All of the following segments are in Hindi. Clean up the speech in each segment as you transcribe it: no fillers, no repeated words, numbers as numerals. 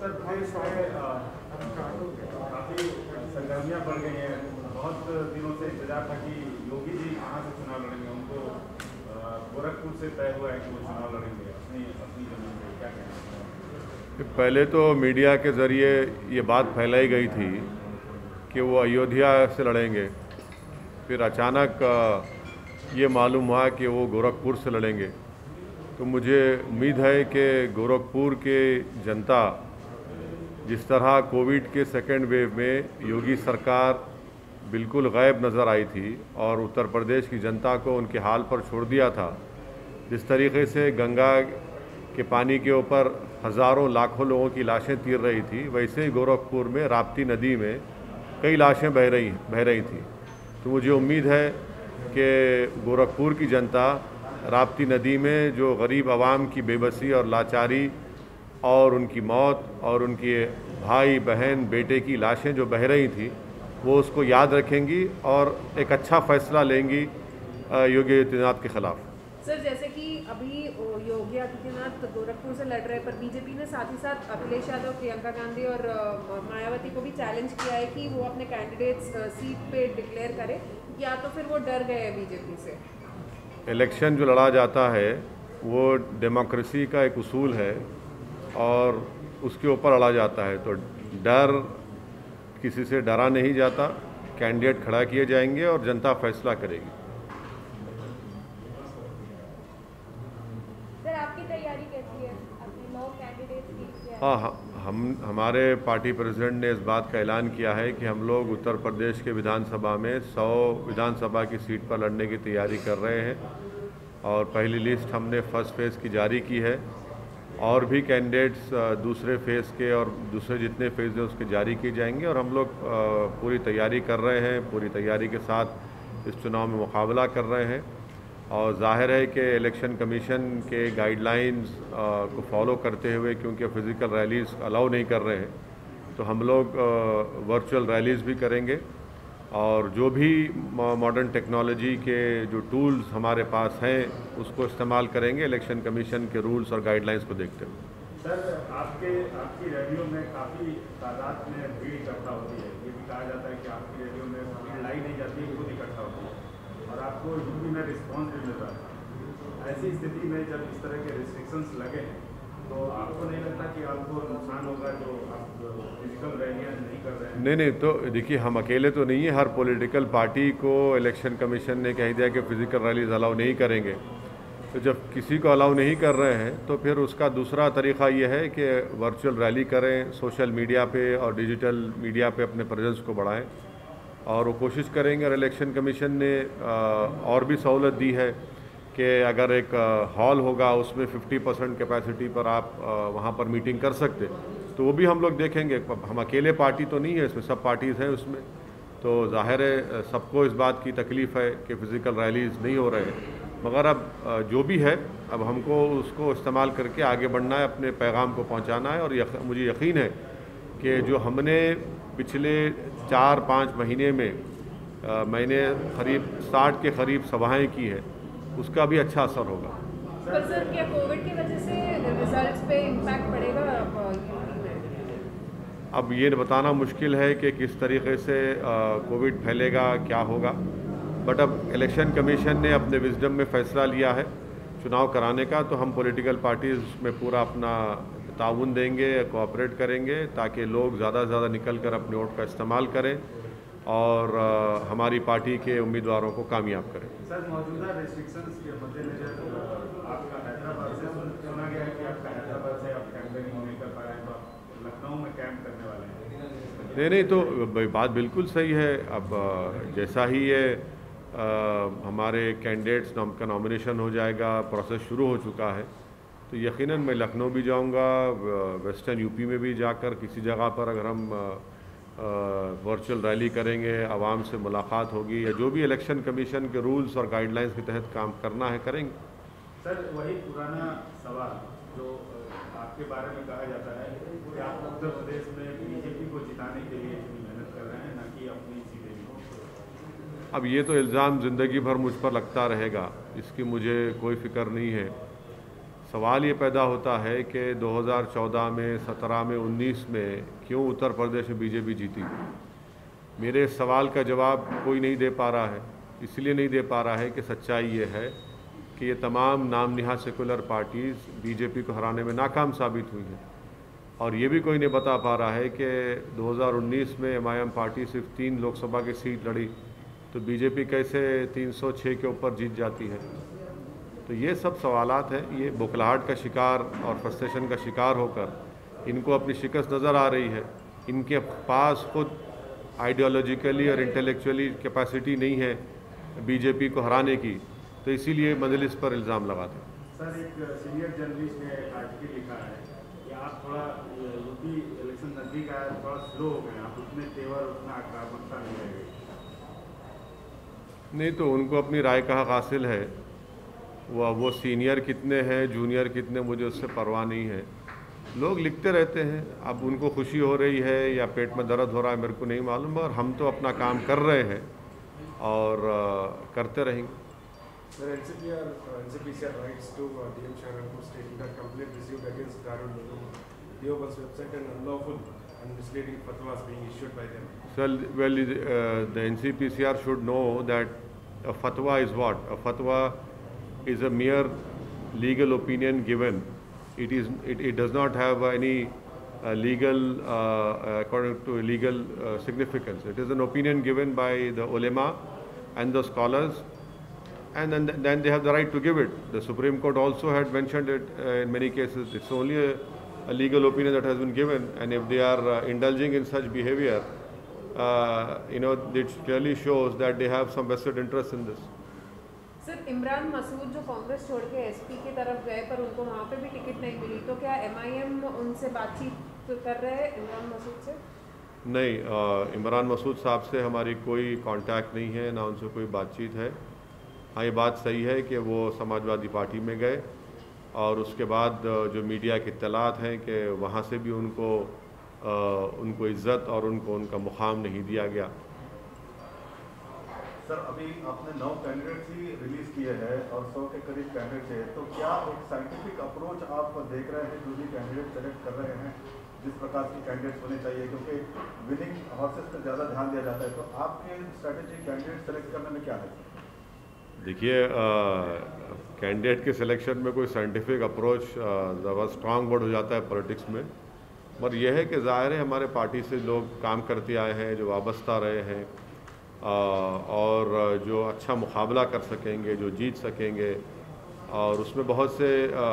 उत्तर प्रदेश में काफ़ी सरगर्मियाँ बढ़ गई हैं। बहुत दिनों से इंतजार था कि योगी जी कहाँ से चुनाव लड़ेंगे। उनको गोरखपुर से तय हुआ है कि वो चुनाव लड़ेंगे अपनी अपनी जमीन पे। क्या कहना है? पहले तो मीडिया के ज़रिए ये बात फैलाई गई थी कि वो अयोध्या से लड़ेंगे, फिर अचानक ये मालूम हुआ कि वो गोरखपुर से लड़ेंगे। तो मुझे उम्मीद है कि गोरखपुर के जनता जिस तरह कोविड के सेकेंड वेव में योगी सरकार बिल्कुल गायब नज़र आई थी और उत्तर प्रदेश की जनता को उनके हाल पर छोड़ दिया था, जिस तरीके से गंगा के पानी के ऊपर हज़ारों लाखों लोगों की लाशें तीर रही थी, वैसे ही गोरखपुर में राप्ती नदी में कई लाशें बह रही थी। तो मुझे उम्मीद है कि गोरखपुर की जनता राप्ती नदी में जो गरीब आवाम की बेबसी और लाचारी और उनकी मौत और उनके भाई बहन बेटे की लाशें जो बह रही थी, वो उसको याद रखेंगी और एक अच्छा फैसला लेंगी योगी आदित्यनाथ के खिलाफ। सर, जैसे कि अभी योगी आदित्यनाथ गोरखपुर से लड़ रहे, पर बीजेपी ने साथ ही साथ अखिलेश यादव, प्रियंका गांधी और मायावती को भी चैलेंज किया है कि वो अपने कैंडिडेट्स सीट पे डिक्लेयर करें, या तो फिर वो डर गए हैं बीजेपी से। इलेक्शन जो लड़ा जाता है वो डेमोक्रेसी का एक उसूल है और उसके ऊपर लड़ा जाता है, तो डर किसी से डरा नहीं जाता। कैंडिडेट खड़ा किए जाएंगे और जनता फैसला करेगी। सर, आपकी तैयारी कैसी है अपने 9 कैंडिडेट्स की? हाँ, हमारे पार्टी प्रेसिडेंट ने इस बात का ऐलान किया है कि हम लोग उत्तर प्रदेश के विधानसभा में 100 विधानसभा की सीट पर लड़ने की तैयारी कर रहे हैं और पहली लिस्ट हमने फर्स्ट फेज़ की जारी की है और भी कैंडिडेट्स दूसरे फेज़ के और दूसरे जितने फेज़ हैं उसके जारी किए जाएंगे और हम लोग पूरी तैयारी कर रहे हैं, पूरी तैयारी के साथ इस चुनाव में मुकाबला कर रहे हैं। और जाहिर है कि इलेक्शन कमीशन के गाइडलाइंस को फॉलो करते हुए, क्योंकि फ़िज़िकल रैलीज़ अलाउ नहीं कर रहे हैं, तो हम लोग वर्चुअल रैलीज़ भी करेंगे और जो भी मॉडर्न टेक्नोलॉजी के जो टूल्स हमारे पास हैं उसको इस्तेमाल करेंगे इलेक्शन कमीशन के रूल्स और गाइडलाइंस को देखते हुए। सर, आपकी रैलियों में काफ़ी तादाद में भीड़ इकट्ठा होती है। ये भी कहा जाता है कि आपकी रैलियों में भीड़ लाई नहीं जाती, खुद इकट्ठा होती है और आपको यूपी में रिस्पॉन्स भी मिल रहा है। ऐसी स्थिति में जब इस तरह के रिस्ट्रिक्शंस लगे हैं, तो आपको नहीं लगता कि आपको नुकसान होगा जो आप फिजिकल रैलियाँ नहीं कर रहे हैं? नहीं, तो देखिए, हम अकेले तो नहीं है। हर पॉलिटिकल पार्टी को इलेक्शन कमीशन ने कह दिया कि फ़िज़िकल रैलीज अलाउ नहीं करेंगे। तो जब किसी को अलाउ नहीं कर रहे हैं तो फिर उसका दूसरा तरीक़ा ये है कि वर्चुअल रैली करें, सोशल मीडिया पे और डिजिटल मीडिया पे अपने प्रेजेंस को बढ़ाएं और वो कोशिश करेंगे। और इलेक्शन कमीशन ने और भी सहूलत दी है कि अगर एक हॉल होगा उसमें 50% कैपेसिटी पर आप वहाँ पर मीटिंग कर सकते, तो वो भी हम लोग देखेंगे। हम अकेले पार्टी तो नहीं है इसमें, सब पार्टीज़ हैं उसमें, तो जाहिर है सबको इस बात की तकलीफ़ है कि फ़िज़िकल रैलीज़ नहीं हो रहे हैं। मगर अब जो भी है, अब हमको उसको इस्तेमाल करके आगे बढ़ना है, अपने पैगाम को पहुँचाना है। और मुझे यकीन है कि जो हमने पिछले 4-5 महीने में मैंने करीब 60 के करीब सभाएँ की है, उसका भी अच्छा असर होगा। पर सर, क्या कोविड की वजह से रिजल्ट्स पे इम्पैक्ट पड़ेगा यूपी में? अब ये बताना मुश्किल है कि किस तरीके से कोविड फैलेगा, क्या होगा, बट अब इलेक्शन कमीशन ने अपने विजडम में फ़ैसला लिया है चुनाव कराने का, तो हम पॉलिटिकल पार्टीज़ में पूरा अपना ताउन देंगे, कोऑपरेट करेंगे ताकि लोग ज़्यादा से ज़्यादा निकल कर अपने वोट का इस्तेमाल करें और हमारी पार्टी के उम्मीदवारों को कामयाब करें। सर, मौजूदा रेस्ट्रिक्शंस के मद्देनजर आपका हैदराबाद से सुना गया है कि आपका हैदराबाद से आप कैंपेनिंग नहीं कर पा रहे हैं, तो लखनऊ में कैंप करने वाले हैं? नहीं, तो बात बिल्कुल सही है। अब जैसा ही ये हमारे कैंडिडेट्स का नॉमिनेशन हो जाएगा, प्रोसेस शुरू हो चुका है, तो यकीनन मैं लखनऊ भी जाऊंगा, वेस्टर्न यूपी में भी जाकर किसी जगह पर अगर हम वर्चुअल रैली करेंगे, आवाम से मुलाकात होगी, या जो भी इलेक्शन कमीशन के रूल्स और गाइडलाइंस के तहत काम करना है करेंगे। सर, वही पुराना सवाल जो आपके बारे में कहा जाता है कि आप उत्तर प्रदेश में बीजेपी को जिताने के लिए इतनी मेहनत कर रहे हैं, न कि अपनी सीटें। अब ये तो इल्ज़ाम ज़िंदगी भर मुझ पर लगता रहेगा, इसकी मुझे कोई फ़िक्र नहीं है। सवाल ये पैदा होता है कि 2014 में, 17 में, 19 में क्यों उत्तर प्रदेश में बीजेपी जीती। मेरे इस सवाल का जवाब कोई नहीं दे पा रहा है। इसलिए नहीं दे पा रहा है कि सच्चाई ये है कि ये तमाम नाम निहाद सेकुलर पार्टीज़ बीजेपी को हराने में नाकाम साबित हुई हैं। और ये भी कोई नहीं बता पा रहा है कि 2019 में MIM पार्टी सिर्फ 3 लोकसभा की सीट लड़ी तो बीजेपी कैसे 306 के ऊपर जीत जाती है। तो ये सब सवालात हैं। ये बुखलाहट का शिकार और फ्रस्ट्रेशन का शिकार होकर इनको अपनी शिकस्त नज़र आ रही है। इनके पास खुद आइडियोलॉजिकली और इंटेलेक्चुअली कैपेसिटी नहीं है बीजेपी को हराने की, तो इसीलिए मजलिस पर इल्ज़ाम लगाते हैं। सर, एक सीनियर जर्नलिस्ट ने आर्टिकल लिखा है कि आप थोड़ा यूपी इलेक्शन नज़दीक आया, थोड़ा स्लो हो गए, आप उतने तेवर, उतना आक्रामकता नहीं रह गई। नहीं तो उनको अपनी राय का हक हासिल है। वो सीनियर कितने हैं, जूनियर कितने, मुझे उससे परवाह नहीं है। लोग लिखते रहते हैं। अब उनको खुशी हो रही है या पेट में दर्द हो रहा है मेरे को नहीं मालूम, और हम तो अपना काम कर रहे हैं और करते रहेंगे। Sir, NCPCR writes to DM Sharanpur stating that complaint received against Darul Uloom Deoband's website and unlawful and misleading fatwas being issued by them. Well, the NCPCR should know that a fatwa is what? A fatwa is a mere legal opinion given. It does not have any legal according to legal significance. It is an opinion given by the ulama and the scholars, and then they have the right to give it. The Supreme Court also had mentioned it in many cases. It's only a legal opinion that has been given, and if they are indulging in such behavior, it clearly shows that they have some vested interest in this. Sir, Imran Masood जो कांग्रेस छोड़ के SP की तरफ गए पर उनको वहाँ पे भी टिकट नहीं मिली, तो क्या MIM उनसे बातचीत कर रहे हैं इमरान मसूद से? नहीं, इमरान मसूद साहब से हमारी कोई कांटेक्ट नहीं है, ना उनसे कोई बातचीत है। हाँ, ये बात सही है कि वो समाजवादी पार्टी में गए और उसके बाद जो मीडिया की इत्तलात हैं कि वहाँ से भी उनको इज़्ज़त और उनका मुकाम नहीं दिया गया। सर, अभी आपने 9 कैंडिडेट्स ही रिलीज़ किए हैं और 100 के करीब कैंडिडेट्स हैं, तो क्या एक साइंटिफिक अप्रोच आप देख रहे हैं जो भी कैंडिडेट सेलेक्ट कर रहे हैं, जिस प्रकार के कैंडिडेट्स होने चाहिए, क्योंकि विनिंग हॉर्सेस पर ज़्यादा ध्यान दिया जाता है, तो आपके स्ट्रैटेजी कैंडिडेट सेलेक्ट करने में क्या है? देखिए, कैंडिडेट के सिलेक्शन में कोई साइंटिफिक अप्रोच ज़्यादा स्ट्रांग वर्ड हो जाता है पॉलिटिक्स में, पर यह है कि ज़ाहिर है हमारे पार्टी से लोग काम करते आए हैं, जो वाबस्ता रहे हैं और जो अच्छा मुकाबला कर सकेंगे, जो जीत सकेंगे, और उसमें बहुत से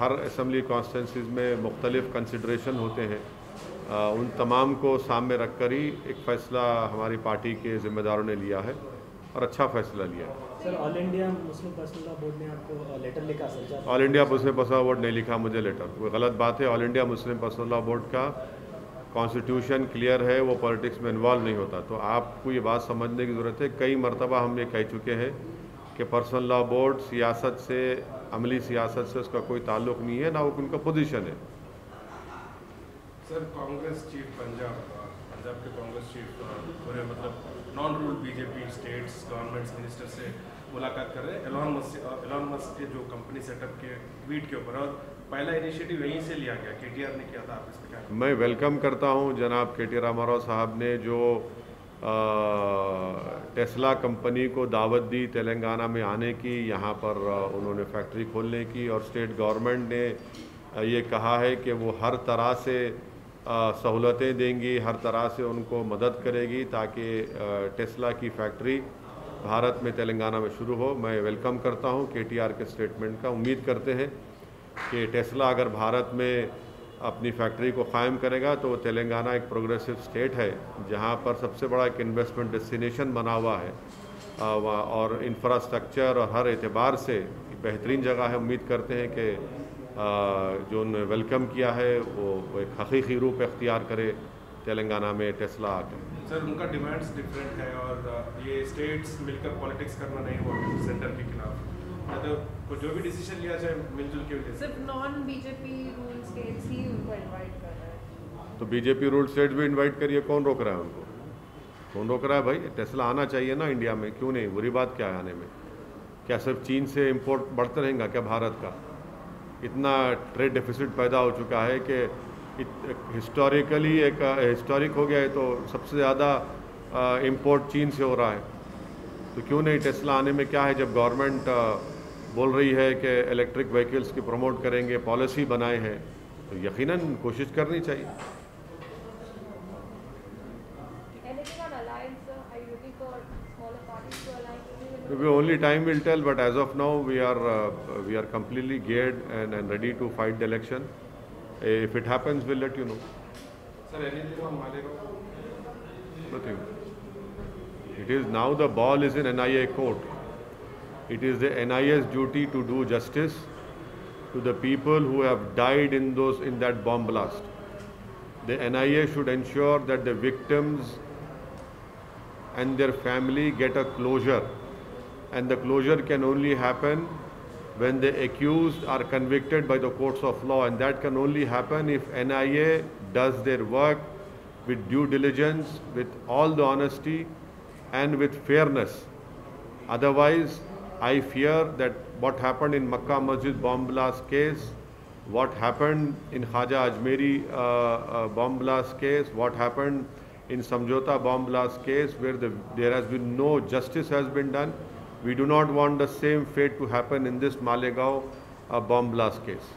हर असम्बली कॉन्स्टिट्यूंसीज़ में मुख्तलिफ कंसिडरेशन होते हैं। उन तमाम को सामने रख कर ही एक फ़ैसला हमारी पार्टी के ज़िम्मेदारों ने लिया है और अच्छा फ़ैसला लिया है। Sir, all India Muslim personal law board ने आपको लेटर लिखा sir? All India Muslim personal law board नहीं लिखा मुझे लेटर, वो गलत बात है। All India Muslim personal law board का कॉन्स्टिट्यूशन क्लियर है, वो पॉलिटिक्स में इन्वॉल्व नहीं होता। तो आपको ये बात समझने की ज़रूरत है। कई मरतबा हम ये कह चुके हैं कि पर्सनल लॉ बोर्ड सियासत से, अमली सियासत से उसका कोई ताल्लुक़ नहीं है, ना वो उनका पोजीशन है। सर, कांग्रेस चीफ पंजाब के कांग्रेस चीफ पूरे non rule BJP states governments minister से मुलाकात कर रहे हैं एलॉन मस्क के जो कंपनी सेटअप के ट्वीट के ऊपर, और पहला इनिशिएटिव यहीं से लिया गया, KTR ने किया था। आप इस पर क्या? मैं वेलकम करता हूं जनाब KT रामाराव साहब ने जो टेस्ला कंपनी को दावत दी तेलंगाना में आने की, यहाँ पर उन्होंने फैक्ट्री खोलने की, और स्टेट गवर्नमेंट ने ये कहा है कि वो हर तरह से सहूलतें देंगी, हर तरह से उनको मदद करेगी ताकि टेस्ला की फैक्ट्री भारत में तेलंगाना में शुरू हो। मैं वेलकम करता हूँ KTR के स्टेटमेंट का। उम्मीद करते हैं कि टेस्ला अगर भारत में अपनी फैक्ट्री को क़ायम करेगा तो तेलंगाना एक प्रोग्रेसिव स्टेट है जहाँ पर सबसे बड़ा एक इन्वेस्टमेंट डेस्टिनेशन बना हुआ है और इंफ्रास्ट्रक्चर और हर एतबार से बेहतरीन जगह है। उम्मीद करते हैं कि जो उन्होंने वेलकम किया है वो एक हकीकी रूप इख्तियार करे तेलंगाना में टेस्ला आकर। सर, उनका डिमांड्स डिफरेंट है और ये स्टेट्स मिलकर पॉलिटिक्स करना नहीं हो सेंटर के खिलाफ, तो जो भी डिसीजन लिया जाए मिलजुल के लिए। सिर्फ नॉन बीजेपी रूल स्टेट्स ही उनको इनवाइट कर रहा है। तो बीजेपी रूल स्टेट्स भी इनवाइट करिए, कौन रोक रहा है उनको? कौन रोक रहा है भाई? टेस्ला आना चाहिए ना इंडिया में, क्यों नहीं? बुरी बात क्या है आने में? क्या सिर्फ चीन से इंपोर्ट बढ़ता रहेगा क्या भारत का? इतना ट्रेड डेफिसिट पैदा हो चुका है कि हिस्टोरिकली एक हिस्टोरिक हो गया है, तो सबसे ज़्यादा इंपोर्ट चीन से हो रहा है। तो क्यों नहीं टेस्ला आने में क्या है, जब गवर्नमेंट बोल रही है कि इलेक्ट्रिक व्हीकल्स की प्रमोट करेंगे, पॉलिसी बनाए हैं, तो यकीनन कोशिश करनी चाहिए। Anything on alliance, sir? Are you looking for smaller parties to align with you? Only time will tell, but as of now we are completely geared and ready to fight the election. If it happens, we'll let you know. Sir, anything on Malegaon? Nothing. It is now the ball is in NIA court. It is the NIA's duty to do justice to the people who have died in that bomb blast. The NIA should ensure that the victims and their family get a closure, and the closure can only happen when the accused are convicted by the courts of law, and that can only happen if NIA does their work with due diligence, with all the honesty and with fairness. Otherwise, I fear that what happened in Makkah Masjid bomb blast case, what happened in Khaja Ajmeri bomb blast case, what happened in Samjhauta bomb blast case, where there has been no justice has been done. We do not want the same fate to happen in this Malegaon bomb blast case.